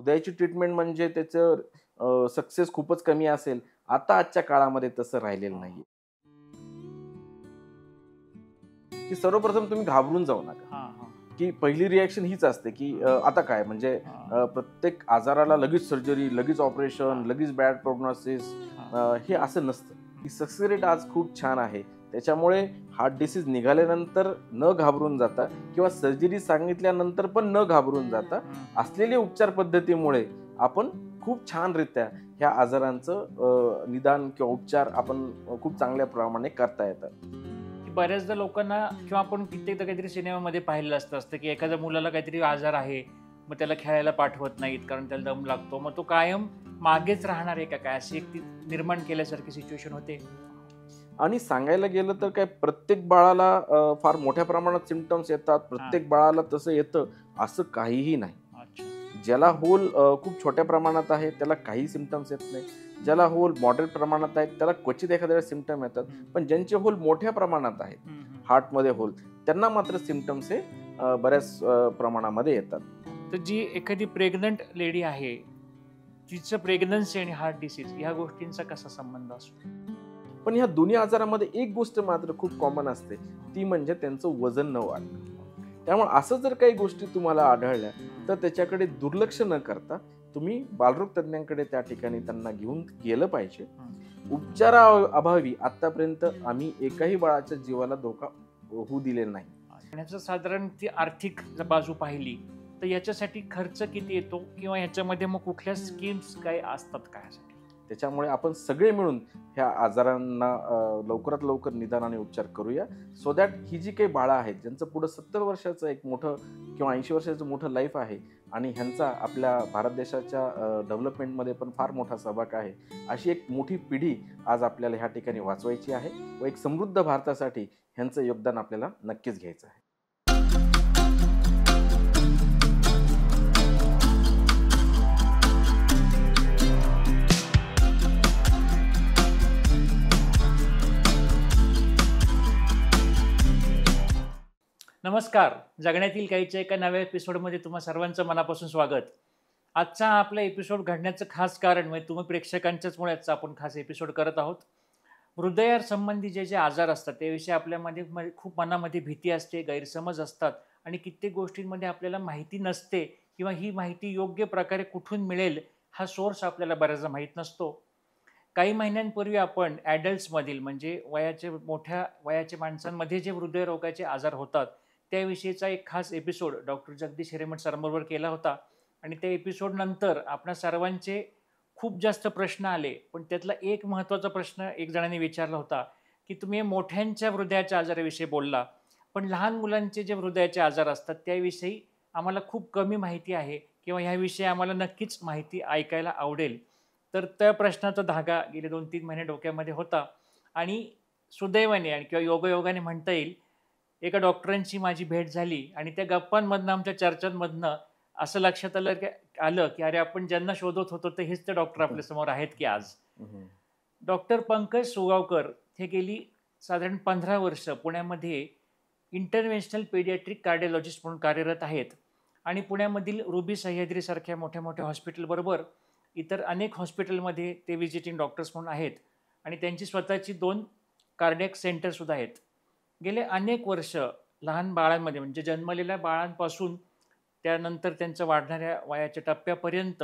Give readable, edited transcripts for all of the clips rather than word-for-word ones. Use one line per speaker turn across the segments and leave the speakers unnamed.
हृदयाची ट्रीटमेंट म्हणजे त्याचं सक्सेस खूपच कमी असेल. आता आजच्या काळामध्ये तसं राहिलेलं नाहीये. की सर्वप्रथम तुम्ही घाबरून जाऊ नका.
हां, हां.
की पहिली रिएक्शन हीच असते, की आता काय म्हणजे प्रत्येक आजाराला लगेच सर्जरी, लगेच ऑपरेशन, लगेच बॅड प्रोग्नोसिस हे असं नसतं. ही सक्सेस रेट आज खूप छान आहे. त्याच्यामुळे हार्ट डिसीज निघाल्यानंतर न घाबरून जाता किंवा सर्जरी सांगितल्यानंतर पण न घाबरून जाता असलेल्या उपचार पद्धतीमुळे आपण खूप छानरित्या ह्या आजारांचं निदान किंवा उपचार आपण खूप चांगल्या प्रमाणे करता येतात.
बऱ्याचदा लोकांना किंवा आपण कित्येकदा काहीतरी सिनेमामध्ये पाहिलेलं असतं की एखाद्या मुलाला काहीतरी आजार आहे, मग त्याला खेळायला पाठवत नाहीत कारण त्याला दम लागतो. मग तो कायम मागेच राहणार आहे का काय, अशी एक ती निर्माण केल्यासारखी सिच्युएशन होते.
आणि सांगायला गेलं तर काय प्रत्येक बाळाला फार मोठ्या प्रमाणात सिम्प्टम्स येतात. प्रत्येक बाळाला तसं येतं असं काहीही नाही.
अच्छा.
ज्याला होल खूप छोट्या प्रमाणात आहे त्याला काही सिम्प्टम्स येत नाही. ज्याला होल मॉडरेट प्रमाणात आहेत त्याला क्वचित एखाद्या वेळेस सिम्प्टम येतात. पण ज्यांचे होल मोठ्या प्रमाणात आहेत, हार्टमध्ये होल, त्यांना मात्र सिम्प्टम्स हे बऱ्याच प्रमाणामध्ये येतात.
तर जी एखादी प्रेग्नंट लेडी आहे, तिचं प्रेग्नन्सी आणि हार्ट डिसीज या गोष्टींचा कसा संबंध असतो?
पण ह्या दोन्ही आजारामध्ये एक गोष्ट मात्र खूप कॉमन असते, ती म्हणजे त्यांचं वजन न वाढणं. त्यामुळे असं जर काही गोष्टी तुम्हाला आढळल्या तर त्याच्याकडे दुर्लक्ष न करता तुम्ही बालरोग तज्ञांकडे त्या ठिकाणी त्यांना घेऊन गेलं पाहिजे. उपचाराअभावी आतापर्यंत आम्ही एकाही बाळाच्या जीवाला धोका होऊ दिलेला नाही.
ह्याचं साधारण ती आर्थिक बाजू पाहिली तर याच्यासाठी खर्च किती येतो किंवा याच्यामध्ये मग कुठल्या स्कीम्स काय असतात काय यासाठी?
त्याच्यामुळे आपण सगळे मिळून ह्या आजारांना लवकरात लवकर निदान आणि उपचार करूया, सो दॅट ही जी काही बाळं आहेत ज्यांचं पुढं 70 वर्षाचं एक मोठं किंवा 80 वर्षाचं मोठं लाईफ आहे आणि ह्यांचा आपल्या भारत देशाच्या डेव्हलपमेंटमध्ये पण फार मोठा सहभाग आहे, अशी एक मोठी पिढी आज आपल्याला ह्या ठिकाणी वाचवायची आहे व एक समृद्ध भारतासाठी ह्यांचं योगदान आपल्याला नक्कीच घ्यायचं आहे.
नमस्कार. जगण्यातील काहीच्या एका नव्या एपिसोडमध्ये तुम्हा सर्वांचं मनापासून स्वागत. आजचा आपला एपिसोड घडण्याचं खास कारण म्हणजे तुम्ही प्रेक्षकांच्याच मुळे आजचा आपण खास एपिसोड करत आहोत. हृदयावर संबंधी जे आजार असतात त्याविषयी आपल्यामध्ये खूप मनामध्ये भीती असते, गैरसमज असतात आणि कित्येक गोष्टींमध्ये आपल्याला माहिती नसते किंवा ही माहिती योग्य प्रकारे कुठून मिळेल हा सोर्स आपल्याला बऱ्याचदा माहीत नसतो. काही महिन्यांपूर्वी आपण ॲडल्ट्समधील म्हणजे मोठ्या वयाच्या माणसांमध्ये जे हृदयरोगाचे आजार होतात त्याविषयीचा एक खास एपिसोड डॉक्टर जगदीश हिरेमठ सरांबरोबर केला होता आणि त्या एपिसोडनंतर आपणा सर्वांचे खूप जास्त प्रश्न आले. पण त्यातला एक महत्त्वाचा प्रश्न एक जणांनी विचारला होता की तुम्ही मोठ्यांच्या हृदयाच्या आजाराविषयी बोलला, पण लहान मुलांचे जे हृदयाचे आजार असतात त्याविषयी आम्हाला खूप कमी माहिती आहे किंवा ह्याविषयी आम्हाला नक्कीच माहिती ऐकायला आवडेल. तर त्या प्रश्नाचा धागा गेले 2-3 महिने डोक्यामध्ये होता आणि सुदैवाने किंवा योगायोगाने म्हणता येईल एका डॉक्टरांची माझी भेट झाली आणि त्या गप्पांमधनं आमच्या चर्चांमधनं असं लक्षात आलं की अरे आपण ज्यांना शोधत होतो ते हेच ते डॉक्टर आपल्यासमोर आहेत की आज. डॉक्टर पंकज सुगावकर हे गेली साधारण 15 वर्ष पुण्यामध्ये इंटरव्हेन्शनल पेडियाट्रिक कार्डिओलॉजिस्ट म्हणून कार्यरत आहेत आणि पुण्यामधील रुबी सह्याद्रीसारख्या मोठ्या मोठ्या हॉस्पिटलबरोबर इतर अनेक हॉस्पिटलमध्ये ते व्हिजिटिंग डॉक्टर्स म्हणून आहेत आणि त्यांची स्वतःची 2 कार्डियक सेंटरसुद्धा आहेत. गेले अनेक वर्ष लहान बाळांमध्ये म्हणजे जन्मलेल्या बाळांपासून त्यानंतर त्यांच्या वाढणाऱ्या वयाच्या टप्प्यापर्यंत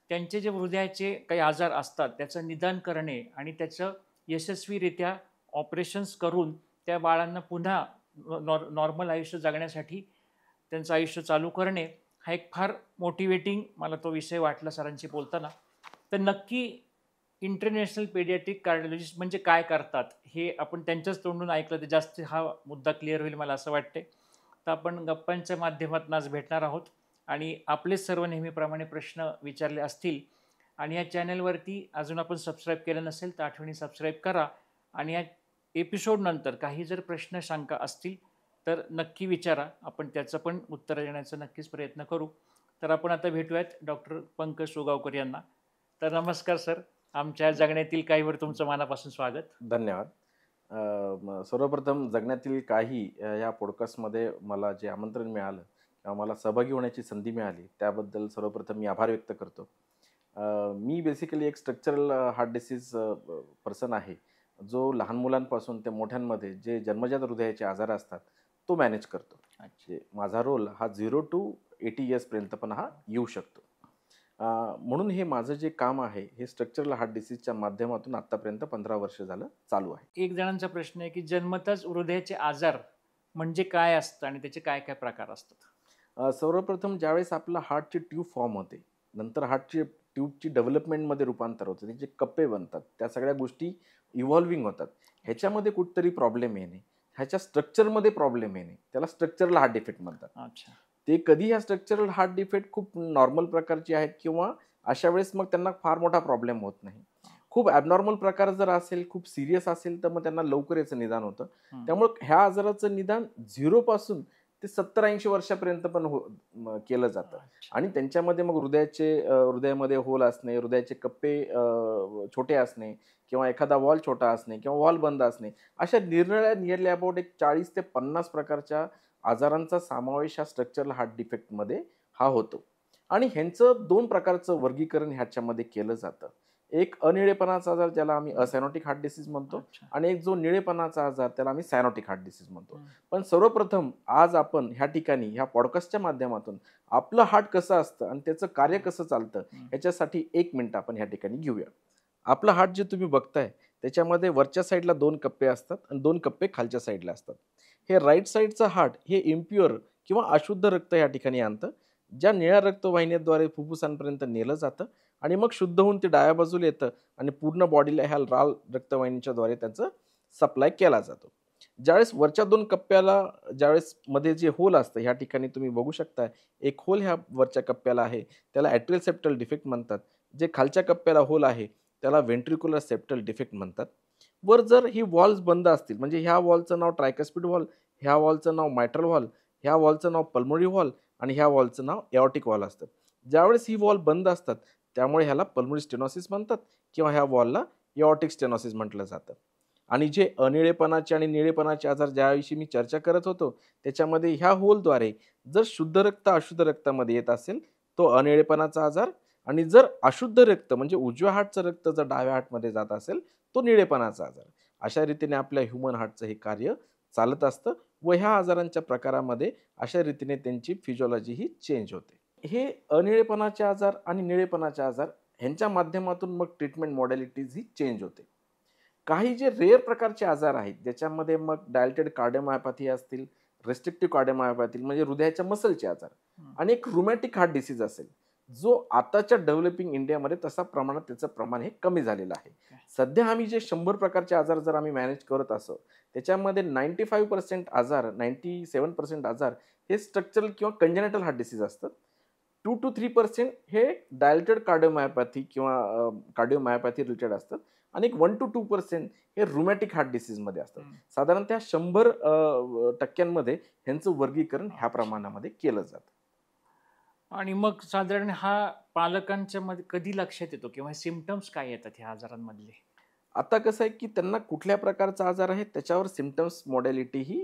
त्यांचे जे हृदयाचे काही आजार असतात त्याचं निदान करणे आणि त्याचं यशस्वीरित्या ऑपरेशन्स करून त्या बाळांना पुन्हा नॉर्मल आयुष्य जगण्यासाठी त्यांचं आयुष्य चालू करणे हा एक फार मोटिवेटिंग मला तो विषय वाटला सरांशी बोलताना. तर नक्की इंटरनॅशनल पेडियाट्रिक कार्डिओलॉजिस्ट म्हणजे काय करतात हे आपण त्यांच्याच तोंडून ऐकलं तर जास्त हा मुद्दा क्लिअर होईल मला असं वाटते. तर आपण गप्पांच्या माध्यमातून आज भेटणार आहोत आणि आपलेच सर्व नेहमीप्रमाणे प्रश्न विचारले असतील आणि या चॅनलवरती अजून आपण सबस्क्राईब केलं नसेल तर आठवणी सबस्क्राईब करा आणि या एपिसोडनंतर काही जर प्रश्न शंका असतील तर नक्की विचारा, आपण त्याचं पण उत्तर देण्याचा नक्कीच प्रयत्न करू. तर आपण आता भेटूयात डॉक्टर पंकज सुगावकर यांना. तर नमस्कार सर, आमच्या जगण्यातील काहीवर तुमचं मनापासून स्वागत.
धन्यवाद. सर्वप्रथम जगण्यातील काही या पॉडकास्टमध्ये मला जे आमंत्रण मिळालं मला सहभागी होण्याची संधी मिळाली त्याबद्दल सर्वप्रथम मी आभार व्यक्त करतो. मी बेसिकली एक स्ट्रक्चरल हार्ट डिसीज पर्सन आहे, जो लहान मुलांपासून ते मोठ्यांमध्ये जे जन्मजात हृदयाचे आजार असतात तो मॅनेज करतो. म्हणजे माझा रोल हा 0 to 80 इयर्सपर्यंत पण हा येऊ शकतो. म्हणून हे माझं जे काम आहे हे स्ट्रक्चरल हार्ट डिसीजच्या माध्यमातून आत्तापर्यंत 15 वर्ष झालं चालू आहे.
एक जणांचा प्रश्न आहे की जन्मताच हृदयाचे आजार म्हणजे काय असतं आणि त्याचे काय काय प्रकार असतात?
सर्वप्रथम ज्यावेळेस आपला हार्टची ट्यूब फॉर्म होते, नंतर हार्टची ट्यूबची डेव्हलपमेंटमध्ये रूपांतर होतं, त्याचे कप्पे बनतात, त्या सगळ्या गोष्टी इव्हॉल्विंग होतात. ह्याच्यामध्ये कुठतरी प्रॉब्लेम येणे, ह्याच्या स्ट्रक्चरमध्ये प्रॉब्लेम येणे, त्याला स्ट्रक्चरल हार्ट डिफेक्ट म्हणतात.
अच्छा.
ते कधी ह्या स्ट्रक्चरल हार्ट डिफेक्ट खूप नॉर्मल प्रकारचे आहेत किंवा अशा वेळेस मग त्यांना फार मोठा प्रॉब्लेम होत नाही. खूप ॲबनॉर्मल प्रकार जर असेल, खूप सिरियस असेल तर मग त्यांना लवकर याचं निदान होतं. त्यामुळे ह्या आजाराचं निदान 0 पासून ते 70-80 वर्षापर्यंत पण केलं जातं. आणि त्यांच्यामध्ये मग हृदयामध्ये होल असणे, हृदयाचे कप्पे छोटे असणे किंवा एखादा वॉल छोटा असणे किंवा वॉल बंद असणे, अशा नियरली अबाउट एक 40 ते 50 प्रकारच्या आजारांचा समावेश ह्या स्ट्रक्चरल हार्ट डिफेक्टमध्ये हा होतो. आणि ह्यांचं 2 प्रकारचं वर्गीकरण ह्याच्यामध्ये केलं जातं. एक अनिळेपणाचा आजार ज्याला आम्ही असायनोटिक हार्ट डिसीज म्हणतो आणि एक जो निळेपणाचा आजार त्याला आम्ही सायनोटिक हार्ट डिसीज म्हणतो. पण सर्वप्रथम आज आपण ह्या ठिकाणी ह्या पॉडकास्टच्या माध्यमातून आपलं हार्ट कसं असतं आणि त्याचं कार्य कसं चालतं ह्याच्यासाठी 1 मिनिट आपण ह्या ठिकाणी घेऊया. आपलं हार्ट जे तुम्ही बघताय त्याच्यामध्ये वरच्या साईडला 2 कप्पे असतात आणि 2 कप्पे खालच्या साईडला असतात. हे राईट साईडचं हार्ट हे इम्प्युअर किंवा अशुद्ध रक्त या ठिकाणी आणतं, ज्या निळ्या रक्तवाहिन्यांद्वारे फुफ्फुसांपर्यंत नेलं जातं आणि मग शुद्ध होऊन ते डाव्या बाजूला येतं आणि पूर्ण बॉडीला ह्या लाल रक्तवाहिनीच्याद्वारे त्याचं सप्लाय केला जातो. ज्यावेळेस वरच्या 2 कप्प्याला ज्यावेळेस मध्ये जे होल असतं ह्या ठिकाणी तुम्ही बघू शकता, एक होल ह्या वरच्या कप्प्याला आहे त्याला ॲट्रियल सेप्टल डिफेक्ट म्हणतात. जे खालच्या कप्प्याला होल आहे त्याला व्हेंट्रिक्युलर सेप्टल डिफेक्ट म्हणतात. वर जर ही वॉल्स बंद असतील, म्हणजे ह्या वॉलचं नाव ट्रायकस्पिड वॉल, ह्या वॉलचं नाव मायट्रल वॉल, ह्या वॉलचं नाव पल्मोनरी वॉल आणि ह्या वॉलचं नाव एओर्टिक वॉल असतं. ज्यावेळेस ही वॉल बंद असतात त्यामुळे ह्याला पल्मोनरी स्टेनोसिस म्हणतात किंवा ह्या वॉलला एओर्टिक स्टेनोसिस म्हटलं जातं. आणि जे अनिळेपणाचे आणि निळेपणाचे आजार ज्याविषयी मी चर्चा करत होतो त्याच्यामध्ये ह्या होलद्वारे जर शुद्ध रक्त अशुद्ध रक्तामध्ये येत असेल तो अनिळेपणाचा आजार, आणि जर अशुद्ध रक्त म्हणजे उजव्या हार्टचं रक्त जर डाव्या हार्टमध्ये जात असेल तो निळेपणाचा आजार. अशा रीतीने आपल्या ह्युमन हार्टचं हे कार्य चालत असतं व ह्या आजारांच्या प्रकारामध्ये अशा रीतीने त्यांची फिजिओलॉजी ही चेंज होते. हे अनिळेपणाचे आजार आणि निळेपणाचे आजार ह्यांच्या माध्यमातून मग ट्रीटमेंट मॉडॅलिटीज ही चेंज होते. काही जे रेअर प्रकारचे आजार आहेत ज्याच्यामध्ये मग डायलेटेड कार्डिओमायोपॅथी असतील, रेस्ट्रिक्टिव्ह कार्डिओमायोपॅथी म्हणजे हृदयाच्या मसलचे आजार, आणि एक रुमॅटिक हार्ट डिसीज असेल जो आताच्या डेव्हलपिंग इंडियामध्ये तसा प्रमाणात त्याचं प्रमाण हे कमी झालेलं आहे. सध्या आम्ही जे 100 प्रकारचे आजार जर आम्ही मॅनेज करत असो त्याच्यामध्ये 95% आजार 97% आजार हे स्ट्रक्चरल किंवा कंजेनिटल हार्ट डिसीज असतात. 2 to 3% हे डायलेटेड कार्डिओमायोपॅथी किंवा कार्डिओमायोपॅथी रिलेटेड असतात आणि 1 to 2% हे रुमॅटिक हार्ट डिसीजमध्ये असतात. साधारणतः 100% ह्यांचं वर्गीकरण ह्या प्रमाणामध्ये केलं जातं.
आणि मग साधारण हा पालकांच्या मध्ये कधी लक्षात येतो किंवा सिम्पटम्स काय येतात ह्या आजारांमधले?
आता कसं आहे की त्यांना कुठल्या प्रकारचा आजार आहे त्याच्यावर सिम्पटम्स मॉडॅलिटी ही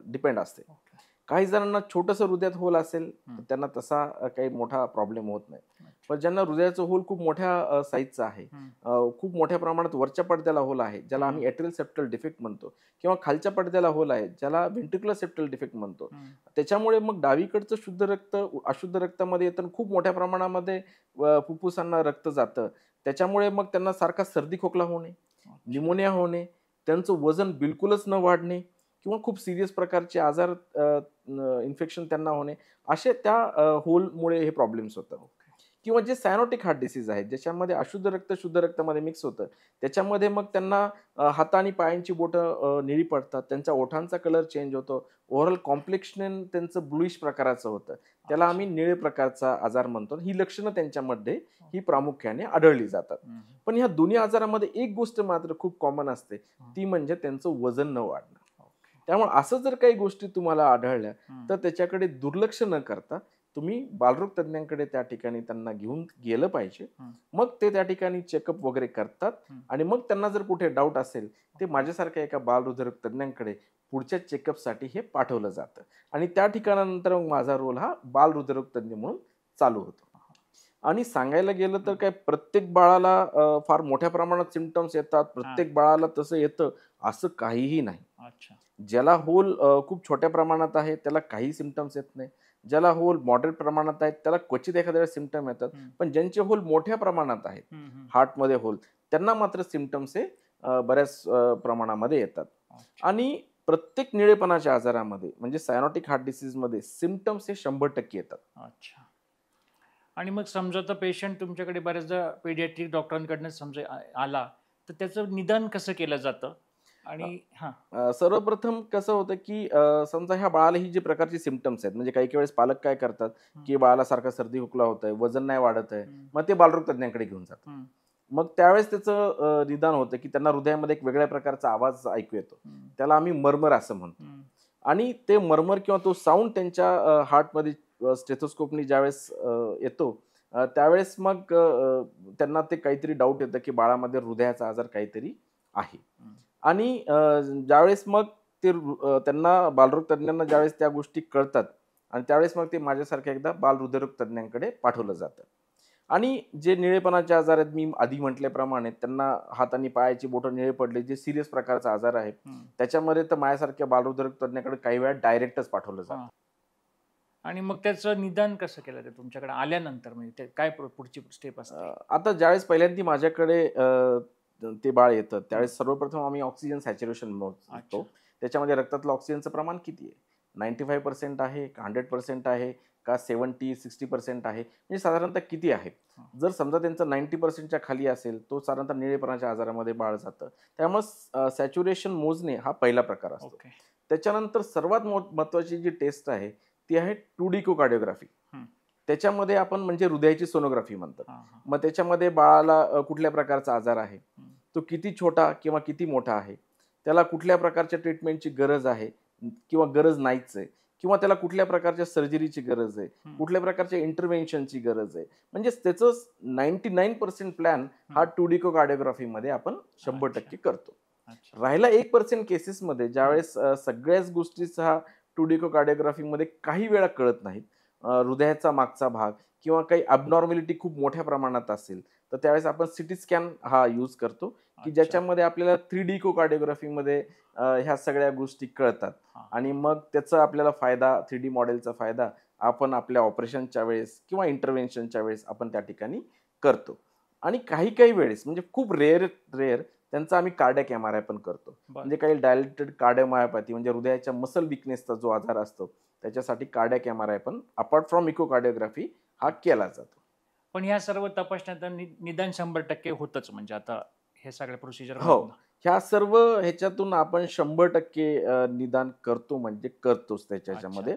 डिपेंड असते. काही जणांना छोटंसं हृदयात होल असेल तर त्यांना तसा काही मोठा प्रॉब्लेम होत नाही. पण ज्यांना हृदयाचं होल खूप मोठ्या साईजचं आहे, खूप मोठ्या प्रमाणात वरच्या पडद्याला होल आहे ज्याला आम्ही ॲट्रियल सेप्टल डिफेक्ट म्हणतो, किंवा खालच्या पडद्याला होल आहे ज्याला व्हेंट्रिक्युलर सेप्टल डिफेक्ट म्हणतो, त्याच्यामुळे मग डावीकडचं शुद्ध रक्त अशुद्ध रक्तामध्ये येतं, खूप मोठ्या प्रमाणामध्ये फुफ्फुसांना रक्त जातं. त्याच्यामुळे मग त्यांना सारखा सर्दी खोकला होणे, न्यूमोनिया होणे, त्यांचं वजन बिलकुलच न वाढणे किंवा खूप सिरियस प्रकारचे आजार इन्फेक्शन त्यांना होणे, असे त्या होलमुळे हे प्रॉब्लेम्स होतात. किंवा जे सायनोटिक हार्ट डिसीज आहेत ज्याच्यामध्ये अशुद्ध रक्त शुद्ध रक्तामध्ये मिक्स होतं त्याच्यामध्ये मग त्यांना हात आणि पायांची बोटं निळी पडतात, त्यांच्या ओठांचा कलर चेंज होतो, ओव्हरऑल कॉम्प्लेक्शन त्यांचं ब्लुइश प्रकाराचं होतं, त्याला आम्ही निळे प्रकारचा आजार म्हणतो. ही लक्षणं त्यांच्यामध्ये ही प्रामुख्याने आढळली जातात. पण ह्या दोन्ही आजारामध्ये एक गोष्ट मात्र खूप कॉमन असते, ती म्हणजे त्यांचं वजन न वाढणं. त्यामुळे असं जर काही गोष्टी तुम्हाला आढळल्या तर त्याच्याकडे दुर्लक्ष न करता तुम्ही बालरोग तज्ञांकडे त्या ठिकाणी त्यांना घेऊन गेलं पाहिजे. मग ते त्या ठिकाणी चेकअप वगैरे करतात आणि मग त्यांना जर कुठे डाऊट असेल ते माझ्यासारख्या एका बालहृदयरोग तज्ञांकडे पुढच्या चेकअपसाठी हे पाठवलं जातं आणि त्या ठिकाणानंतर मग माझा रोल हा बालहृदयरोग तज्ञ म्हणून चालू होतो. आणि सांगायला गेलं तर काय प्रत्येक बाळाला फार मोठ्या प्रमाणात सिम्पटम्स येतात, प्रत्येक बाळाला तसं येतं असं काहीही नाही.
अच्छा.
ज्याला होल खूप छोट्या प्रमाणात आहे त्याला काही सिम्पटम्स येत नाही. ज्याला होल मॉडरेट प्रमाणात आहेत त्याला क्वचित एखाद्या वेळेस सिम्पटम येतात. पण ज्यांचे होल मोठ्या प्रमाणात आहेत, हार्टमध्ये होल, त्यांना मात्र सिम्पटम्स हे बऱ्याच प्रमाणामध्ये येतात. आणि प्रत्येक निळेपणाच्या आजारामध्ये म्हणजे सायनोटिक हार्ट डिसीजमध्ये सिम्पटम्स हे 100% येतात.
अच्छा. आणि मग समजा तर पेशंट तुमच्याकडे बऱ्याचदा पेडियाट्रिक डॉक्टरांकडनं समजा आला तर त्याचं निदान कसं केलं जातं? आणि
सर्वप्रथम कसं होतं की समजा ह्या बाळाला ही जी प्रकारची सिम्पटम्स आहेत, म्हणजे काही काही वेळेस पालक काय करतात की बाळाला सारखा सर्दी खोकला होत आहे, वजन नाही वाढत आहे, मग ते बालरोग तज्ञांकडे घेऊन जातात. मग त्यावेळेस त्याचं निदान होतं की त्यांना हृदयामध्ये एक वेगळ्या प्रकारचा आवाज ऐकू येतो, त्याला आम्ही मर्मर असं म्हणतो. आणि ते मर्मर किंवा तो साऊंड त्यांच्या हार्टमध्ये स्टेथोस्कोपनी ज्यावेळेस येतो त्यावेळेस मग त्यांना ते काहीतरी डाऊट येतं की बाळामध्ये हृदयाचा आजार काहीतरी आहे. आणि ज्यावेळेस मग ते त्यांना बालरोग तज्ञांना ज्यावेळेस त्या गोष्टी कळतात आणि त्यावेळेस मग ते माझ्यासारख्या एकदा बालहृदयरोग तज्ञांकडे पाठवलं जातं. आणि जे निळेपणाचे आजार आहेत मी आधी म्हटल्याप्रमाणे त्यांना हात आणि पायाची बोटं निळे पडले, जे सिरियस प्रकारचा आजार आहे त्याच्यामध्ये तर माझ्यासारख्या बालहृदयरोग तज्ञाकडे काही वेळा डायरेक्टच पाठवलं जातं.
आणि मग त्याचं निदान कसं केलं ते तुमच्याकडे आल्यानंतर, म्हणजे ते काय पुढची स्टेप असते?
आता ज्यावेळेस पहिल्यांदा माझ्याकडे ते बाळ येतं त्यावेळेस सर्वप्रथम आम्ही ऑक्सिजन सॅच्युरेशन मोजतो. त्याच्यामध्ये रक्तातलं ऑक्सिजनचं प्रमाण किती आहे, 95% आहे का 100% आहे का 70-60% आहे, म्हणजे साधारणतः किती आहे. जर समजा त्यांचं 90%च्या खाली असेल तो साधारणतः निळेपणाच्या आजारामध्ये बाळ जातं. त्यामुळे सॅच्युरेशन मोजणे हा पहिला प्रकार असतो. त्याच्यानंतर सर्वात महत्त्वाची जी टेस्ट आहे ती आहे 2D इकोकार्डिओग्राफी. त्याच्यामध्ये आपण म्हणजे हृदयाची सोनोग्राफी म्हणतात. मग त्याच्यामध्ये बाळाला कुठल्या प्रकारचा आजार आहे, तो किती छोटा किंवा किती मोठा आहे, त्याला कुठल्या प्रकारच्या ट्रीटमेंटची गरज आहे किंवा गरज नाहीच आहे, किंवा त्याला कुठल्या प्रकारच्या सर्जरीची गरज आहे, कुठल्या प्रकारच्या इंटरव्हेन्शनची गरज आहे, म्हणजे त्याचं 99% प्लॅन हा 2D इकोकार्डिओग्राफीमध्ये आपण 100% करतो. राहिला 1% केसेसमध्ये ज्यावेळेस सगळ्याच गोष्टीचा 2D इकोकार्डिओग्राफीमध्ये काही वेळा कळत नाहीत, हृदयाचा मागचा भाग किंवा काही अबनॉर्मॅलिटी खूप मोठ्या प्रमाणात असेल तर त्यावेळेस आपण सिटी स्कॅन हा यूज करतो की ज्याच्यामध्ये आपल्याला 3D इकोकार्डिओग्राफीमध्ये ह्या सगळ्या गोष्टी कळतात. आणि मग त्याचा आपल्याला फायदा 3D मॉडेलचा फायदा आपण आपल्या ऑपरेशनच्या वेळेस किंवा इंटरव्हेन्शनच्या वेळेस आपण त्या ठिकाणी करतो. आणि काही काही वेळेस म्हणजे खूप रेअर त्यांचा आम्ही कार्डियाक MRI पण करतो. म्हणजे काही डायलेटेड कार्डिओमायोपॅथी म्हणजे हृदयाच्या मसल विकनेसचा जो आजार असतो त्याच्यासाठी कार्डियाक MRI पण अपार्ट फ्रॉम इकोकार्डिओग्राफी हा केला जातो.
पण ह्या सर्व तपासण्यात निदान 100% होतच, म्हणजे आता हे सगळ्या प्रोसिजर
हो, ह्या सर्व ह्याच्यातून आपण 100% निदान करतो म्हणजे करतोच त्याच्यामध्ये.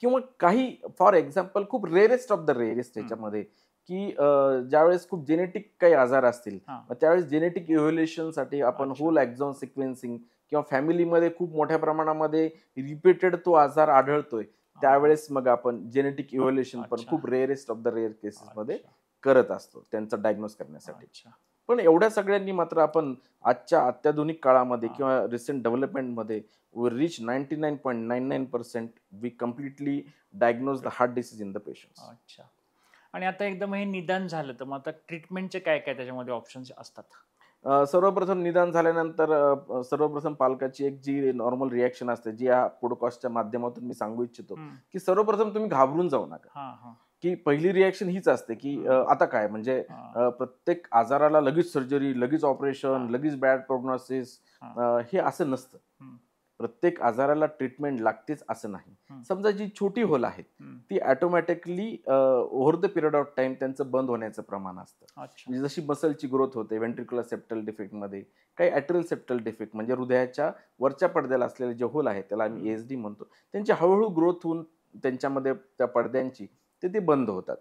किंवा काही फॉर एक्झाम्पल खूप रेअरेस्ट ऑफ द रेअरेस्ट ह्याच्यामध्ये की ज्यावेळेस खूप जेनेटिक काही आजार असतील त्यावेळेस जेनेटिक इव्हॅल्युएशनसाठी आपण होल एक्झॉन सिक्वेन्सिंग किंवा फॅमिलीमध्ये खूप मोठ्या प्रमाणामध्ये रिपीटेड तो आजार आढळतोय त्यावेळेस मग आपण जेनेटिक इव्हॅल्युएशन पण खूप रेअरेस्ट ऑफ द रेअर केसेसमध्ये करत असतो त्यांचं डायग्नोज करण्यासाठी. पण एवढ्या सगळ्यांनी मात्र आपण आजच्या अत्याधुनिक काळामध्ये किंवा रिसेंट डेव्हलपमेंटमध्ये we reach 99.99% we completely diagnose the heart disease in the patients.
अच्छा. आणि आता एकदम हे निदान झालं तर मग आता ट्रीटमेंटचे काय काय त्याच्यामध्ये ऑप्शन्स असतात?
सर्वप्रथम निदान झाल्यानंतर सर्वप्रथम पालकाची एक जी नॉर्मल रिॲक्शन असते जी या पॉडकास्टच्या माध्यमातून मी सांगू इच्छितो की सर्वप्रथम तुम्ही घाबरून जाऊ नका. की पहिली रिॲक्शन हीच असते की आता काय म्हणजे प्रत्येक आजाराला लगेच सर्जरी, लगेच ऑपरेशन, लगेच बॅड प्रोग्नोसिस हे असं नसतं. प्रत्येक आजाराला ट्रीटमेंट लागतेच असं नाही. समजा जी छोटी होल आहेत ती automatically over the period of time त्यांचं बंद होण्याचं प्रमाण असतं. म्हणजे जशी मसलची ग्रोथ होते व्हेंट्रिक्युलर सेप्टल डिफेक्टमध्ये, काही ॲट्रियल सेप्टल डिफेक्ट म्हणजे हृदयाच्या वरच्या पडद्याला असलेले जे होल आहेत त्याला आम्ही ASD म्हणतो, त्यांची हळूहळू ग्रोथ होऊन त्यांच्यामध्ये त्या पडद्यांची ते बंद होतात.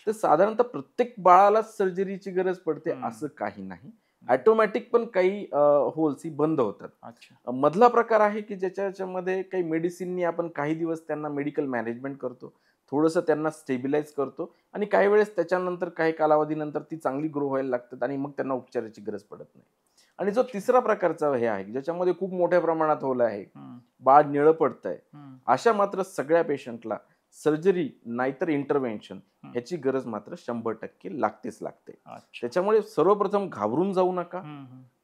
तर साधारणतः प्रत्येक बाळाला सर्जरीची गरज पडते असं काही नाही. ऑटोमॅटिक पण काही होल्स ही बंद होतात. मधला प्रकार आहे की ज्याच्यामध्ये काही मेडिसिननी आपण काही दिवस त्यांना मेडिकल मॅनेजमेंट करतो, थोडंसं त्यांना स्टेबिलाइज करतो आणि काही वेळेस त्याच्यानंतर काही कालावधीनंतर ती चांगली ग्रो व्हायला लागतात आणि मग त्यांना उपचाराची गरज पडत नाही. आणि जो तिसरा प्रकारचा हे आहे ज्याच्यामध्ये खूप मोठ्या प्रमाणात होलं आहे, बाळ निळं पडतंय, अशा मात्र सगळ्या पेशंटला सर्जरी नाहीतर इंटरव्हेन्शन ह्याची गरज मात्र 100% लागतेच लागते. त्याच्यामुळे सर्वप्रथम घाबरून जाऊ नका.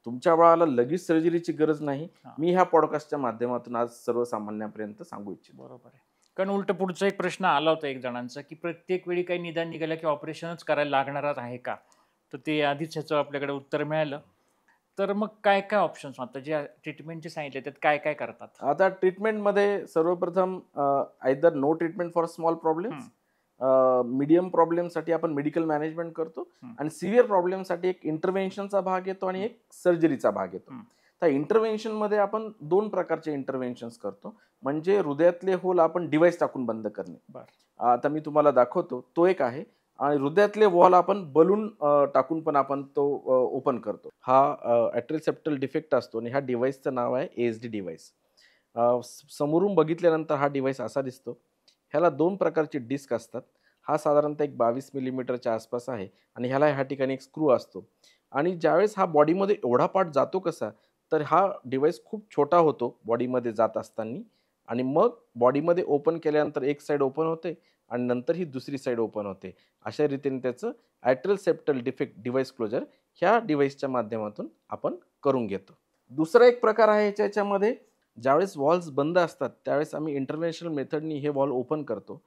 तुमच्या बाळाला लगेच सर्जरीची गरज नाही. मी ह्या पॉडकास्टच्या माध्यमातून आज सर्वसामान्यांपर्यंत सांगू इच्छितो.
बरोबर आहे. कारण उलट पुढचा एक प्रश्न आला होता एक जणांचा, की प्रत्येक वेळी काही निदान निघालं की ऑपरेशनच करायला लागणारच आहे का? तर ते आधीच ह्याचं आपल्याकडे उत्तर मिळालं. तर मग काय काय ऑप्शन्स आता जे ट्रीटमेंटचे सांगितले त्यात काय काय करतात?
आता ट्रीटमेंटमध्ये सर्वप्रथम either no treatment for small problems, medium प्रॉब्लेमसाठी आपण मेडिकल मॅनेजमेंट करतो आणि सिव्हिअर प्रॉब्लेमसाठी एक इंटरव्हेन्शनचा भाग येतो आणि एक सर्जरीचा भाग येतो. तर इंटरव्हेन्शनमध्ये आपण 2 प्रकारचे इंटरव्हेन्शन्स करतो. म्हणजे हृदयातले होल आपण डिव्हाइस टाकून बंद करणे. आता मी तुम्हाला दाखवतो, तो एक आहे. आणि हृदयातले वॉल आपण बलून टाकून पण आपण तो ओपन करतो. हा ॲट्रियल सेप्टल डिफेक्ट असतो आणि ह्या डिव्हाइसचं नाव आहे ASD डिव्हाइस. समोरून बघितल्यानंतर हा डिव्हाइस असा दिसतो. ह्याला 2 प्रकारचे डिस्क असतात. हा साधारणतः एक 22 मिलीमीटरच्या आसपास आहे आणि ह्याला ह्या ठिकाणी एक स्क्रू असतो. आणि ज्यावेळेस हा बॉडीमध्ये एवढा पार्ट जातो कसा, तर हा डिव्हाइस खूप छोटा होतो बॉडीमध्ये जात असताना आणि मग बॉडीमध्ये ओपन केल्यानंतर एक साईड ओपन होते आणि नंतर ही दुसरी साईड ओपन होते. अशा रीतीने त्याचं atrial septal defect device closure ह्या डिव्हाइसच्या माध्यमातून आपण करून घेतो. दुसरा एक प्रकार आहे ह्याच्यामध्ये ज्यावेळेस वॉल्स बंद असतात त्यावेळेस आम्ही इंटरव्हेन्शनल मेथडनी हे वॉल ओपन करतो.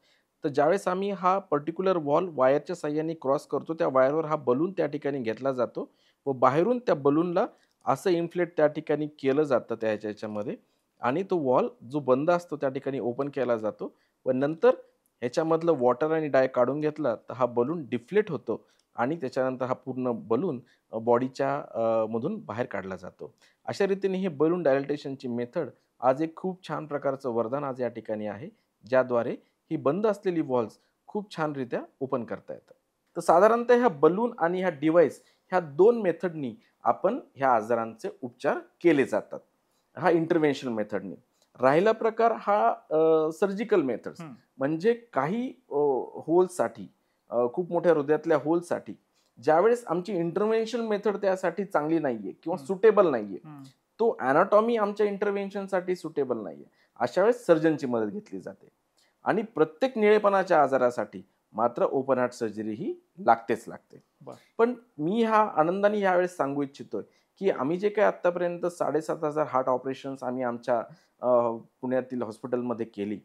तर ज्यावेळेस आम्ही हा पर्टिक्युलर वॉल वायरच्या साहाय्याने क्रॉस करतो त्या वायरवर हा बलून त्या ठिकाणी घेतला जातो व बाहेरून त्या बलूनला असं इन्फ्लेट त्या ठिकाणी केलं जातं त्या ह्याच्यामध्ये आणि तो वॉल जो बंद असतो त्या ठिकाणी ओपन केला जातो व नंतर ह्याच्यामधलं वॉटर आणि डाय काढून घेतला तर हा बलून डिफ्लेट होतो आणि त्याच्यानंतर हा पूर्ण बलून बॉडीच्या मधून बाहेर काढला जातो. अशा रीतीने हे बलून डायलेटेशनची मेथड आज एक खूप छान प्रकारचं वरदान आज या ठिकाणी आहे, ज्याद्वारे ही बंद असलेली वॉल्स खूप छानरित्या ओपन करता येतात. तर साधारणतः ह्या बलून आणि ह्या डिव्हाइस ह्या 2 मेथडनी आपण ह्या आजारांचे उपचार केले जातात. हा इंटरव्हेन्शन मेथडनी. राहिला प्रकार हा सर्जिकल मेथड्स, म्हणजे काही होल्ससाठी, खूप मोठ्या हृदयातल्या होल्ससाठी ज्यावेळेस आमची इंटरव्हेन्शन मेथड त्यासाठी चांगली नाहीये किंवा सुटेबल नाहीये, तो अॅनाटॉमी आमच्या इंटरव्हेन्शनसाठी सुटेबल नाहीये, अशा वेळेस सर्जनची मदत घेतली जाते. आणि प्रत्येक निळेपणाच्या आजारासाठी मात्र ओपन हार्ट सर्जरी ही लागतेच लागते. पण मी हा आनंदाने यावेळेस सांगू इच्छितोय की आम्ही जे काही आतापर्यंत 7,500 हार्ट ऑपरेशन्स आम्ही आमच्या पुण्यातील हॉस्पिटलमध्ये केली,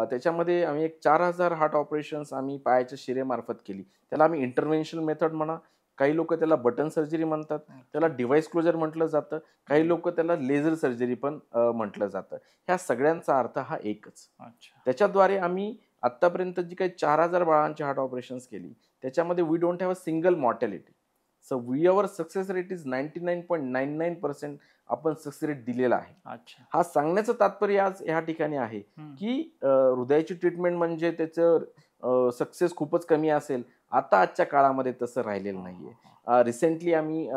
त्याच्यामध्ये आम्ही एक 4,000 हार्ट ऑपरेशन्स आम्ही पायाच्या शिरेमार्फत केली. त्याला आम्ही इंटरव्हेन्शन मेथड म्हणा, काही लोक त्याला बटन सर्जरी म्हणतात, त्याला डिव्हाइस क्लोजर म्हटलं जातं, काही लोक त्याला लेझर सर्जरी पण म्हटलं जातं. ह्या सगळ्यांचा अर्थ हा एकच. त्याच्याद्वारे आम्ही आतापर्यंत जी काही 4,000 बाळांची हार्ट ऑपरेशन्स केली त्याच्यामध्ये we don't have a single mortality. So our success rate is 99.99% आपण सक्सेस रेट दिलेला आहे. हा सांगण्याचं तात्पर्य आज ह्या ठिकाणी आहे की हृदयाची ट्रीटमेंट म्हणजे त्याचं सक्सेस खूपच कमी असेल, आता आजच्या काळामध्ये तसं राहिलेलं नाहीये. रिसेंटली आम्ही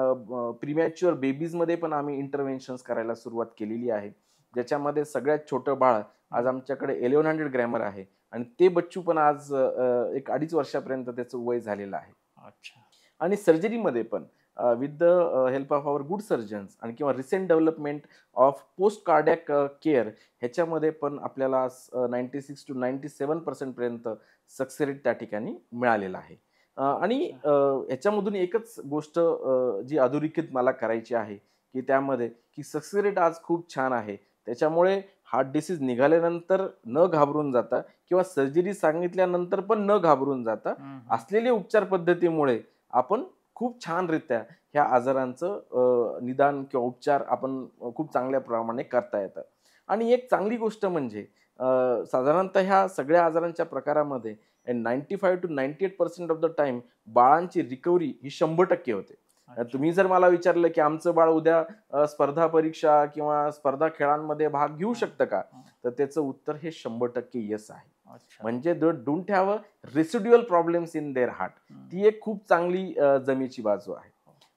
प्रीमॅच्युअर बेबीजमध्ये पण आम्ही इंटरव्हेन्शन्स करायला सुरुवात केलेली आहे, ज्याच्यामध्ये सगळ्यात छोटं बाळ आज आमच्याकडे 1100 ग्रॅमर आहे आणि ते बच्चू पण आज 1-2.5 वर्षापर्यंत त्याचं वय झालेलं आहे. आणि सर्जरीमध्ये पण with the help of our good surgeons आणि किंवा recent development of post cardiac care ह्याच्यामध्ये पण आपल्याला 96 to 97% पर्यंत सक्सेस रेट त्या ठिकाणी मिळालेला आहे. आणि ह्याच्यामधून एकच गोष्ट जी अधोरेखित मला करायची आहे की त्यामध्ये की सक्सेस रेट आज खूप छान आहे. त्याच्यामुळे हार्ट डिसीज निघाल्यानंतर न घाबरून जाता किंवा सर्जरी सांगितल्यानंतर पण न घाबरून जाता असलेल्या उपचार पद्धतीमुळे आपण खूप छानरित्या ह्या आजारांचं निदान किंवा उपचार आपण खूप चांगल्या प्रमाणे करता येतात. आणि एक चांगली गोष्ट म्हणजे साधारणतः ह्या सगळ्या आजारांच्या प्रकारामध्ये 95 to 98% ऑफ द टाइम बाळांची रिकव्हरी ही 100% होते. तुम्ही जर मला विचारलं की आमचं बाळ उद्या स्पर्धा परीक्षा किंवा स्पर्धा खेळांमध्ये भाग घेऊ शकतं का, तर त्याचं उत्तर हे 100% येस आहे. म्हणजे don't have a residual problems in their heart. ती एक खूप चांगली जमेची बाजू आहे.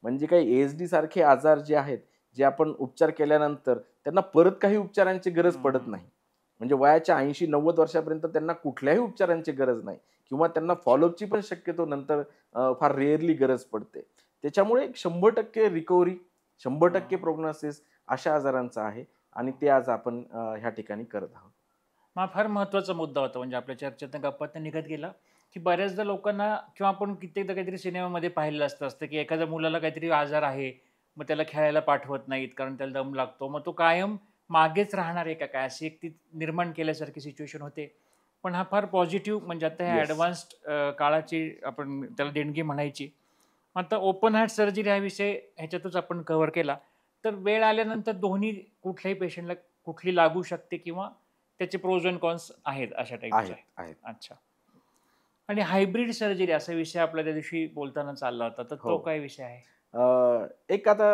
म्हणजे काही ASD सारखे आजार जे आहेत, जे आपण उपचार केल्यानंतर त्यांना परत काही उपचारांची गरज पडत नाही. म्हणजे वयाच्या 80-90 वर्षापर्यंत त्यांना कुठल्याही उपचारांची गरज नाही किंवा त्यांना फॉलोअपची पण शक्यतो नंतर फार रेअरली गरज पडते. त्याच्यामुळे 100% रिकव्हरी, 100% प्रोग्नोसिस अशा आजारांचा आहे आणि ते आज आपण ह्या ठिकाणी करत आहोत.
हा फार महत्त्वाचा मुद्दा होता. म्हणजे आपल्या चर्चेतनं गप्पातनं निघत गेला, की बऱ्याचदा लोकांना किंवा आपण कित्येकदा काहीतरी सिनेमामध्ये पाहिलेलं असतं, की एखाद्या मुलाला काहीतरी आजार आहे, मग त्याला खेळायला पाठवत नाहीत कारण त्याला दम लागतो. मग तो कायम मागेच राहणार आहे का काय, अशी एक ती निर्माण केल्यासारखी सिच्युएशन होते. पण हा फार पॉझिटिव्ह म्हणजे आता ह्या
येस.
ॲडव्हान्स्ड काळाची आपण त्याला देणगी म्हणायची. आता ओपन हार्ट सर्जरी हा विषय ह्याच्यातच आपण कव्हर केला. तर वेळ आल्यानंतर दोन्ही कुठल्याही पेशंटला कुठली लागू शकते किंवा त्याचे प्रोज अँड कॉन्स आहेत अशा टाईपचं आहे.
आहेत.
अच्छा. आणि हायब्रिड सर्जरी असा विषय आपला त्या दिवशी बोलताना चालला होता. तर तो
हो.
काय विषय आहे?
एक आता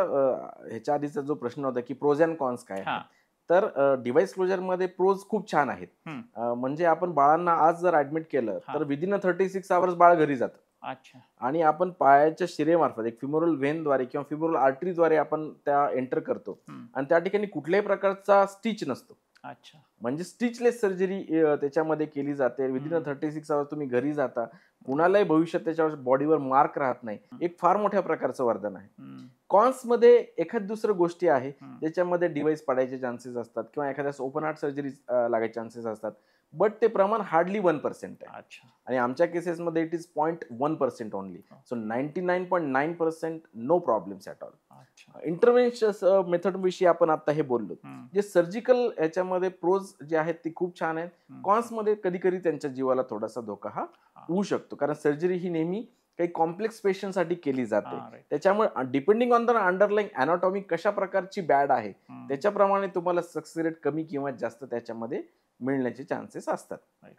ह्याच्या आधीचा जो प्रश्न होता, की प्रोज अँड कॉन्स काय
हां.
आहेत? तर डिव्हाइस क्लोजरमध्ये प्रोज खूप छान आहेत.
हं.
म्हणजे आपण बाळांना आज जर ॲडमिट केलं,
हां.
तर विदिन 36 अवर्स बाळ घरी जातं.
अच्छा.
आणि आपण पायाच्या शिरेमार्फत एक फिमोरल व्हेनद्वारे किंवा फिमोरल आर्टरीद्वारे आपण त्या एंटर करतो
हं.
आणि त्या ठिकाणी कुठल्याही प्रकारचा स्टिच नसतो.
अच्छा.
म्हणजे स्टिचलेस सर्जरी त्याच्यामध्ये केली जाते. विदिन 36 अवर्स तुम्ही घरी जाता. कुणालाही भविष्यात त्याच्यावर बॉडीवर मार्क राहत नाही. एक फार मोठ्या प्रकारचं वरदान आहे.
हं.
कॉन्समध्ये एखाद दुसरं गोष्टी आहे
हं.
ज्याच्यामध्ये डिव्हाइस पडायचे चान्सेस असतात किंवा एखाद्यास ओपन हार्ट सर्जरी लागायचे चान्सेस असतात. बट ते प्रमाण हार्डली 1% आहे.
अच्छा.
आणि आमच्या केसेसमध्ये it is 0.1% only. So 99.9% no problems at all.
अच्छा.
इंटरव्हेन्शन मेथड विषयी आपण आता हे बोललो.
हं.
जे सर्जिकल याच्यामध्ये प्रोज जे आहेत ते खूप छान आहेत.
हं.
कॉन्समध्ये कधी कधी त्यांच्या जीवाला थोडासा धोका हा होऊ शकतो. कारण सर्जरी ही नेहमी काही कॉम्प्लेक्स पेशंटसाठी केली जाते.
हां, राईट.
त्याच्यामुळे depending on the underlying anatomy कशा प्रकारची बॅड आहे
हं.
त्याच्याप्रमाणे तुम्हाला सक्सेस रेट कमी किंवा जास्त त्याच्यामध्ये मिळण्याचे चान्सेस असतात.
राईट.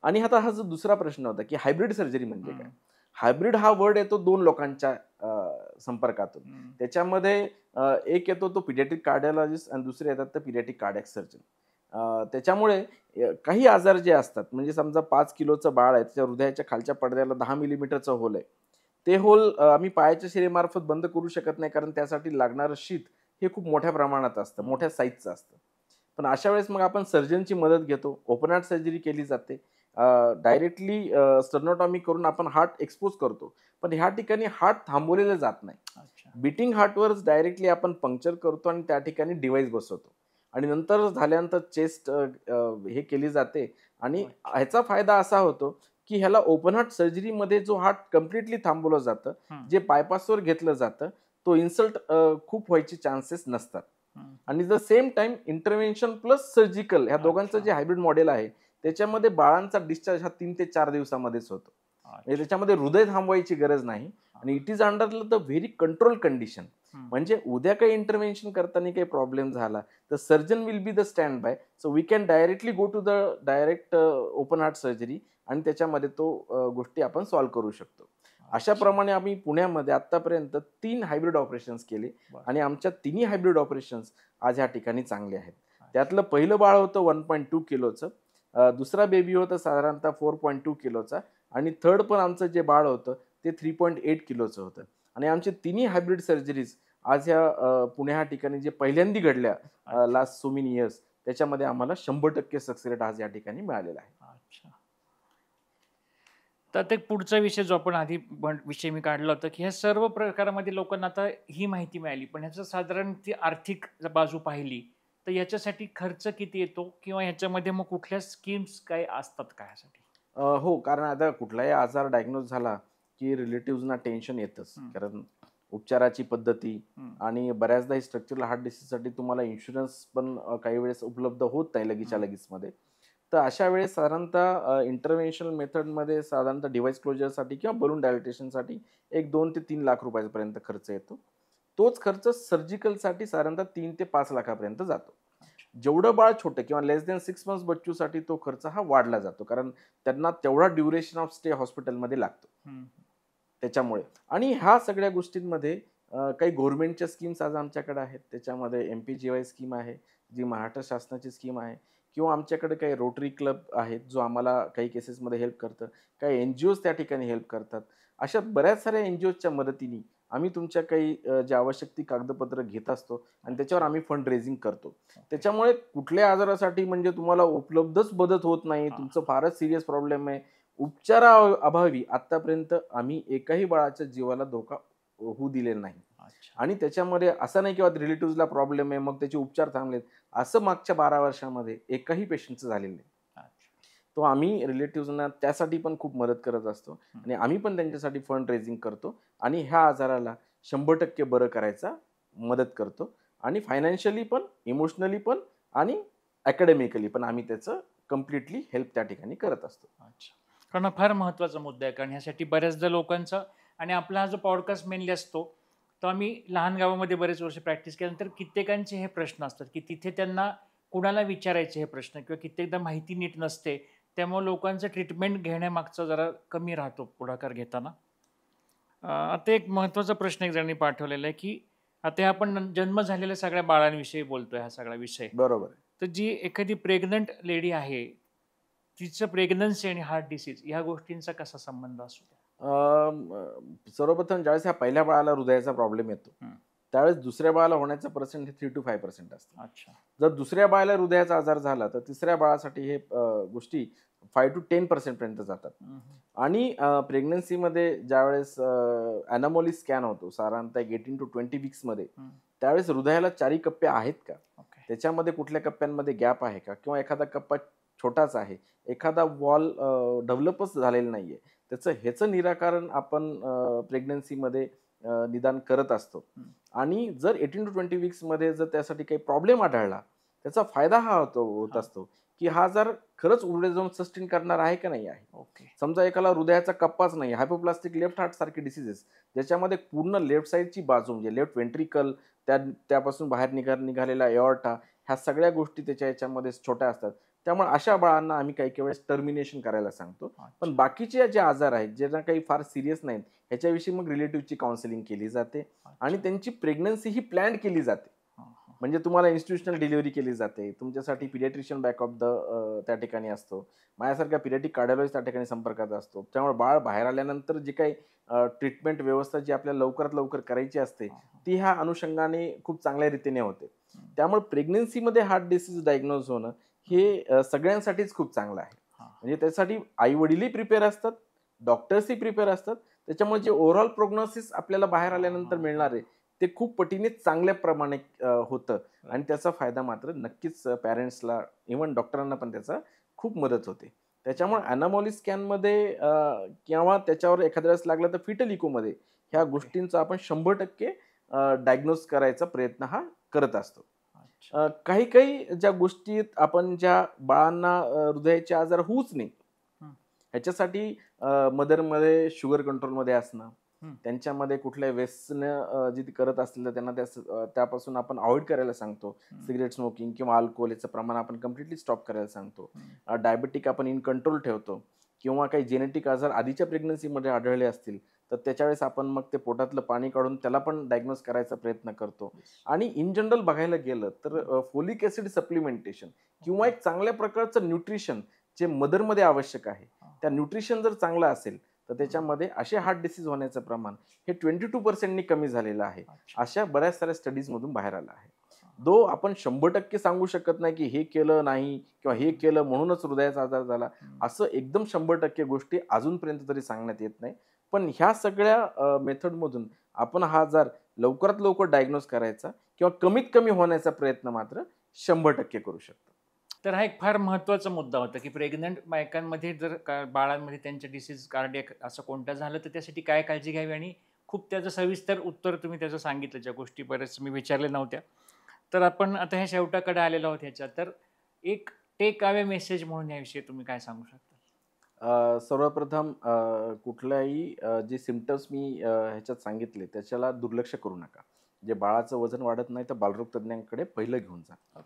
आणि आता हा जो दुसरा प्रश्न होता की हायब्रिड सर्जरी म्हणजे काय?
हं.
हायब्रिड हा वर्ड येतो 2 लोकांच्या संपर्कातून.
हं.
त्याच्यामध्ये एक येतो तो पिडियाट्रिक कार्डिओलॉजिस्ट आणि दुसरे येतात तर पिडियाट्रिक कार्डियाक सर्जन. त्याच्यामुळे काही आजार जे असतात म्हणजे समजा 5 किलोचं बाळ आहे, त्याच्या हृदयाच्या खालच्या पडद्याला 10 मिलीमीटरचं होल आहे. ते होल आम्ही पायाच्या शिरेमार्फत बंद करू शकत नाही कारण त्यासाठी लागणारं शीत हे खूप मोठ्या प्रमाणात असतं, मोठ्या साईजचं असतं. पण अशा वेळेस मग आपण सर्जनची मदत घेतो. ओपन हार्ट सर्जरी केली जाते. डायरेक्टली स्टर्नोटॉमी करून आपण हार्ट एक्सपोज करतो. पण ह्या ठिकाणी हार्ट थांबवलेलं जात नाही.
अच्छा.
बीटिंग हार्टवरच डायरेक्टली आपण पंक्चर करतो आणि त्या ठिकाणी डिव्हाइस बसवतो. आणि नंतर झाल्यानंतर चेस्ट हे केली जाते आणि ह्याचा फायदा असा होतो की ह्याला ओपन हार्ट सर्जरीमध्ये जो हार्ट कम्प्लिटली थांबवलं जातं,
हं.
जे बायपासवर घेतलं जातं, तो इन्सल्ट खूप व्हायचे चान्सेस नसतात.
हं.
आणि the same time intervention plus surgical ह्या दोघांचं
अच्छा.
जे हायब्रिड मॉडेल आहे त्याच्यामध्ये बाळांचा डिस्चार्ज हा 3 ते 4 दिवसामध्येच होतो. म्हणजे
अच्छा.
त्याच्यामध्ये हृदय थांबवायची गरज नाही आणि it is under the very control condition.
हं.
म्हणजे उद्या काही इंटरव्हेन्शन करताना काही प्रॉब्लेम झाला तर surgeon will be the stand by. So we can directly go to the direct open heart surgery आणि त्याच्यामध्ये तो गोष्टी आपण सॉल्व्ह करू शकतो. अशाप्रमाणे आम्ही पुण्यामध्ये आतापर्यंत 3 हायब्रिड ऑपरेशन्स केले
बरं.
आणि आमच्या तिन्ही हायब्रिड ऑपरेशन्स आज ह्या ठिकाणी चांगले आहेत. त्यातलं पहिलं बाळ होतं 1.2 किलोचं, दुसरा बेबी होता साधारणतः 4.2 किलोचा आणि थर्ड पण आमचं जे बाळ होतं ते 3.8 किलोचं होतं. आणि आमचे तिन्ही हायब्रिड सर्जरीज आज ह्या पुणे ह्या ठिकाणी जे पहिल्यांदी घडल्या लास्ट सो मेनी इयर्स त्याच्यामध्ये आम्हाला 100% सक्सेस रेट आज या ठिकाणी मिळालेला आहे.
अच्छा. तर ते पुढचा विषय जो आपण आधी विषय मी काढला होता, की ह्या सर्व प्रकारामध्ये लोकांना आता ही माहिती मिळाली. पण ह्याचं साधारण ती आर्थिक बाजू पाहिली, तर याच्यासाठी खर्च किती येतो किंवा ह्याच्यामध्ये मग कुठल्या स्कीम्स काय असतात का ह्यासाठी?
हो, कारण आता कुठलाही आजार डायग्नोज झाला की रिलेटिव्हजना टेन्शन येतच.
हं.
कारण उपचाराची पद्धती
हं.
आणि बऱ्याचदा ही स्ट्रक्चरल हार्ट डिसीजसाठी तुम्हाला इन्शुरन्स पण काही वेळेस उपलब्ध होत नाही लगेचच्या
हं.
लगेचमध्ये. तर अशा वेळेस साधारणतः इंटरव्हेन्शनल मेथडमध्ये साधारणतः डिव्हाइस क्लोजरसाठी किंवा बलून डायलिटेशनसाठी एक 2 ते 3 लाख रुपयापर्यंत खर्च येतो. तोच खर्च सर्जिकलसाठी साधारणतः 3 ते 5 लाखापर्यंत जातो. जेवढं बाळ छोटं किंवा लेस दॅन 6 मंथ्स बच्चूसाठी तो खर्च हा वाढला जातो. कारण त्यांना तेवढा ड्युरेशन ऑफ स्टे हॉस्पिटलमध्ये लागतो.
हं.
त्याच्यामुळे आणि ह्या सगळ्या गोष्टींमध्ये काही गव्हर्नमेंटच्या स्कीम्स आज आमच्याकडे आहेत. त्याच्यामध्ये MPGY स्कीम आहे, जी महाराष्ट्र शासनाची स्कीम आहे किंवा आमच्याकडे काही रोटरी क्लब आहेत, जो आम्हाला काही केसेसमध्ये हेल्प करतं. काही NGOज त्या ठिकाणी हेल्प करतात. अशा बऱ्याच साऱ्या NGOजच्या मदतीने आम्ही तुमच्या काही जी आवश्यक ती कागदपत्र घेत असतो आणि त्याच्यावर आम्ही फंड रेझिंग करतो. त्याच्यामुळे कुठल्या आजारासाठी म्हणजे तुम्हाला उपलब्धच मदत होत नाही, तुमचं फारच सिरियस प्रॉब्लेम आहे, उपचाराअभावी आतापर्यंत आम्ही एकाही बाळाच्या जीवाला धोका होऊ दिलेला नाही. आणि त्याच्यामध्ये असं नाही किंवा रिलेटिव्हला प्रॉब्लेम आहे मग त्याचे उपचार थांबलेत, असं मागच्या 12 वर्षामध्ये एकाही पेशंटचं झालेलं नाही. तो आम्ही रिलेटिव्हजना त्यासाठी पण खूप मदत करत असतो आणि आम्ही पण त्यांच्यासाठी फंड रेझिंग करतो आणि ह्या आजाराला 100% बरं करायचा मदत करतो आणि फायनान्शियली पण, इमोशनली पण आणि अकॅडमिकली पण आम्ही त्याचं कम्प्लिटली हेल्प त्या ठिकाणी करत असतो.
अच्छा. कारण हा फार महत्त्वाचा मुद्दा आहे, कारण ह्यासाठी बऱ्याचदा लोकांचा आणि आपला हा जो पॉडकास्ट मेनली असतो, तो आम्ही लहान गावामध्ये बरेच वर्ष प्रॅक्टिस केल्यानंतर कित्येकांचे हे प्रश्न असतात, की तिथे त्यांना कुणाला विचारायचे हे प्रश्न किंवा कित्येकदा माहिती नीट नसते. त्यामुळे लोकांचं ट्रीटमेंट घेण्यामागचा जरा कमी राहतो पुढाकार घेताना. आता एक महत्त्वाचा प्रश्न एक जणांनी पाठवलेला आहे, की आता हे आपण जन्म झालेल्या सगळ्या बाळांविषयी बोलतोय हा सगळा विषय.
बरोबर आहे.
तर जी एखादी प्रेग्नंट लेडी आहे, तिचं प्रेग्नन्सी आणि हार्ट डिसीज ह्या गोष्टींचा कसा संबंध असतो?
सर्वप्रथम ज्यावेळेस ह्या पहिल्या बाळाला हृदयाचा प्रॉब्लेम येतो, त्यावेळेस दुसऱ्या बाळाला होण्याचं पर्सेंट हे 3 to 5% असतं.
अच्छा.
जर दुसऱ्या बाळाला हृदयाचा आजार झाला तर तिसऱ्या बाळासाठी हे गोष्टी 5 to 10% पर्यंत जातात. आणि प्रेग्नन्सीमध्ये ज्यावेळेस ॲनोमली स्कॅन होतो साधारणतः 18 to 20 वीक्समध्ये, त्यावेळेस हृदयाला 4 कप्पे आहेत का, त्याच्यामध्ये कुठल्या कप्प्यांमध्ये गॅप आहे का, किंवा एखादा कप्पा छोटाच आहे, एखादा वॉल डेव्हलपच झालेला नाहीये, ह्याचं निराकरण आपण प्रेग्नन्सीमध्ये निदान करत असतो. आणि जर 18 to 20 वीक्समध्ये जर त्यासाठी काही प्रॉब्लेम आढळला, त्याचा फायदा हा होत असतो की हा आजार खरंच पुढे जाऊन सस्टेन करणार आहे का नाही आहे. समजा एकाला हृदयाचा कप्पाच नाही, हायपोप्लास्टिक लेफ्ट हार्ट सारखे डिसीजेस ज्याच्यामध्ये पूर्ण लेफ्ट साईडची बाजू म्हणजे लेफ्ट व्हेंट्रिकल, त्यापासून बाहेर निघालेला एऑर्टा, ह्या सगळ्या गोष्टी त्याच्या याच्यामध्ये छोट्या असतात. त्यामुळे अशा बाळांना आम्ही काही वेळेस टर्मिनेशन करायला सांगतो. पण बाकीचे जे आजार आहेत ज्यांना काही फार सिरियस नाहीत, ह्याच्याविषयी मग रिलेटिव्हची काउन्सिलिंग केली जाते आणि त्यांची प्रेग्नन्सी ही प्लॅन केली जाते. म्हणजे तुम्हाला इन्स्टिट्यूशनल डिलिव्हरी केली जाते, तुमच्यासाठी पिडियाट्रिशियन बॅकअप त्या ठिकाणी असतो, माझ्यासारख्या पिडियाट्रिक कार्डिओलॉजिस्ट त्या ठिकाणी संपर्कात असतो. त्यामुळे बाळ बाहेर आल्यानंतर जी काही ट्रीटमेंट व्यवस्था जी आपल्याला लवकरात लवकर करायची असते ती ह्या अनुषंगाने खूप चांगल्या रीतीने होते. त्यामुळे प्रेग्नन्सीमध्ये हार्ट डिसीज डायग्नोज होणं हे सगळ्यांसाठीच खूप चांगलं आहे. म्हणजे त्यासाठी आई वडीलही प्रिपेअर असतात, डॉक्टर्सही प्रिपेअर असतात. त्याच्यामुळे जे ओव्हरऑल प्रोग्नोसिस आपल्याला बाहेर आल्यानंतर मिळणार आहे ते खूप पटीने चांगल्या प्रमाणे होतं आणि त्याचा फायदा मात्र नक्कीच पॅरेंट्सला, इव्हन डॉक्टरांना पण त्याचा खूप मदत होते. त्याच्यामुळे ॲनोमली स्कॅनमध्ये किंवा त्याच्यावर एखाद्या वेळेस लागलं तर फिटल इकोमध्ये ह्या गोष्टींचा आपण 100% डायग्नोज करायचा प्रयत्न हा करत असतो. काही काही ज्या गोष्टीत आपण ज्या बाळांना हृदयाचे आजार होऊच नाही ह्याच्यासाठी मदरमध्ये शुगर कंट्रोलमध्ये असणं, त्यांच्यामध्ये कुठल्या व्यसन जी करत असतील तर त्यांना त्यापासून आपण अवॉइड करायला सांगतो. सिगरेट स्मोकिंग किंवा अल्कोहोल याचं प्रमाण आपण कम्प्लिटली स्टॉप करायला सांगतो. डायबेटिक आपण इन कंट्रोल ठेवतो किंवा काही जेनेटिक आजार आधीच्या प्रेग्नन्सीमध्ये आढळले असतील तर त्याच्यावेळेस आपण मग ते पोटातलं पाणी काढून त्याला पण डायग्नोज करायचा प्रयत्न करतो. आणि इन जनरल बघायला गेलं तर फोलिक ॲसिड सप्लिमेंटेशन किंवा एक चांगल्या प्रकारचं न्यूट्रिशन जे मदरमध्ये आवश्यक आहे, त्या न्यूट्रिशन जर चांगलं असेल तर त्याच्यामध्ये असे हार्ट डिसीज होण्याचं प्रमाण हे 22% कमी झालेलं आहे. अशा बऱ्याच साऱ्या स्टडीजमधून बाहेर आलं आहे. दो आपण 100% सांगू शकत नाही की हे केलं नाही किंवा हे केलं म्हणूनच हृदयाचा आजार झाला, असं एकदम 100% गोष्टी अजूनपर्यंत तरी सांगण्यात येत नाही. पण ह्या सगळ्या मेथडमधून आपण हा आजार लवकरात लवकर डायग्नोज करायचा किंवा कमीत कमी होण्याचा प्रयत्न मात्र 100% करू शकतो.
तर हा एक फार महत्त्वाचा मुद्दा होता, की प्रेग्नंट बायकांमध्ये जर बाळांमध्ये त्यांच्या डिसीज कार्डियक असं कोणतं झालं तर त्यासाठी काय काळजी घ्यावी, आणि खूप त्याचं सविस्तर उत्तर तुम्ही त्याचं सांगितलं, ज्या गोष्टी बऱ्याच मी विचारल्या नव्हत्या. तर आपण आता ह्या शेवटाकडे आलेलो आहोत ह्याच्या. तर एक टेक अवे मेसेज म्हणून याविषयी तुम्ही काय सांगू शकता?
सर्वप्रथम कुठल्याही जे सिम्पटम्स मी ह्याच्यात सांगितले त्याच्याला दुर्लक्ष करू नका. जे बाळाचं वजन वाढत नाही तर बालरोग तज्ज्ञांकडे पहिलं घेऊन जा.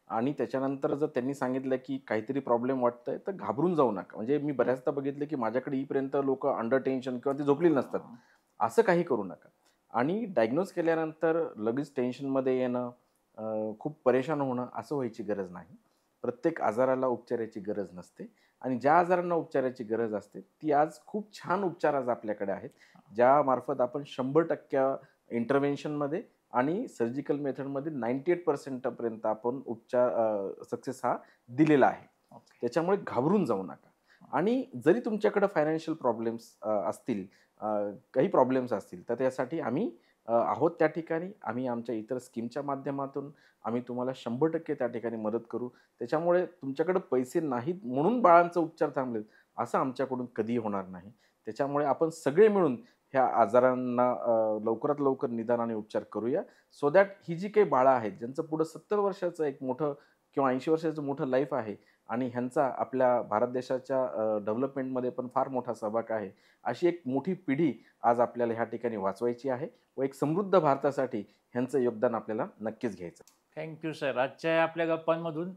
आणि त्याच्यानंतर जर त्यांनी सांगितलं की काहीतरी प्रॉब्लेम वाटतंय तर घाबरून जाऊ नका. म्हणजे मी बऱ्याचदा बघितलं की माझ्याकडे येईपर्यंत लोक अंडर टेन्शन किंवा ते झोपलेली नसतात. असं काही करू नका. आणि डायग्नोज केल्यानंतर लगेच टेन्शनमध्ये येणं, खूप परेशान होणं असं व्हायची गरज नाही. प्रत्येक आजाराला उपचाराची गरज नसते. आणि ज्या आजारांना उपचाराची गरज असते ती आज खूप छान उपचार आज आपल्याकडे आहेत, ज्या मार्फत आपण 100% इंटरव्हेन्शनमध्ये आणि सर्जिकल मेथडमध्ये 98% पर्यंत आपण उपचार सक्सेस हा दिलेला आहे.
ओके.
त्याच्यामुळे घाबरून जाऊ नका. आणि जरी तुमच्याकडे फायनान्शियल प्रॉब्लेम्स असतील, काही प्रॉब्लेम्स असतील, तर त्यासाठी आम्ही आहोत त्या ठिकाणी. आम्ही आमच्या इतर स्कीमच्या माध्यमातून आम्ही तुम्हाला 100% त्या ठिकाणी मदत करू. त्याच्यामुळे तुमच्याकडे पैसे नाहीत म्हणून बाळांचा उपचार थांबलेत, असं आमच्याकडून कधीही होणार नाही. त्याच्यामुळे आपण सगळे मिळून ह्या आजारांना लवकरात लवकर निदान आणि उपचार करूया. सो दॅट ही जी काही बाळं आहेत, ज्यांचं पुढं 70 वर्षाचं एक मोठं किंवा 80 वर्षाचं मोठं लाईफ आहे आणि ह्यांचा आपल्या भारत देशाच्या डेव्हलपमेंटमध्ये पण फार मोठा सहभाग आहे. अशी एक मोठी पिढी आज आपल्याला ह्या ठिकाणी वाचवायची आहे व एक समृद्ध भारतासाठी ह्यांचं योगदान आपल्याला नक्कीच घ्यायचं.
Thank you sir. आजच्या या आपल्या गप्पांमधून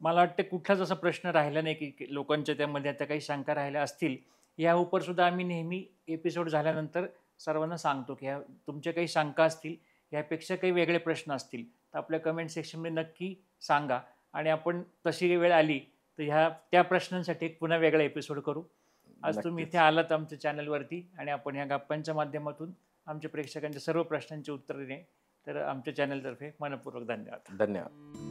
मला वाटतं कुठलाच असा प्रश्न राहिला नाही की लोकांच्या त्यामध्ये आता काही शंका राहिल्या असतील. या उपर सुद्धा आम्ही नेहमी एपिसोड झाल्यानंतर सर्वांना सांगतो की ह्या तुमच्या काही शंका असतील, यापेक्षा काही वेगळे प्रश्न असतील तर आपल्या कमेंट सेक्शनमध्ये नक्की सांगा आणि आपण तशी वेळ आली तर त्या प्रश्नांसाठी एक पुन्हा वेगळा एपिसोड करू. आज तुम्ही
नक्कीच.
इथे आलात आमच्या चॅनलवरती आणि आपण ह्या गप्पांच्या माध्यमातून आमच्या प्रेक्षकांच्या सर्व प्रश्नांची उत्तरे दिली. तर आमच्या चॅनलतर्फे मनःपूर्वक धन्यवाद.
धन्यवाद.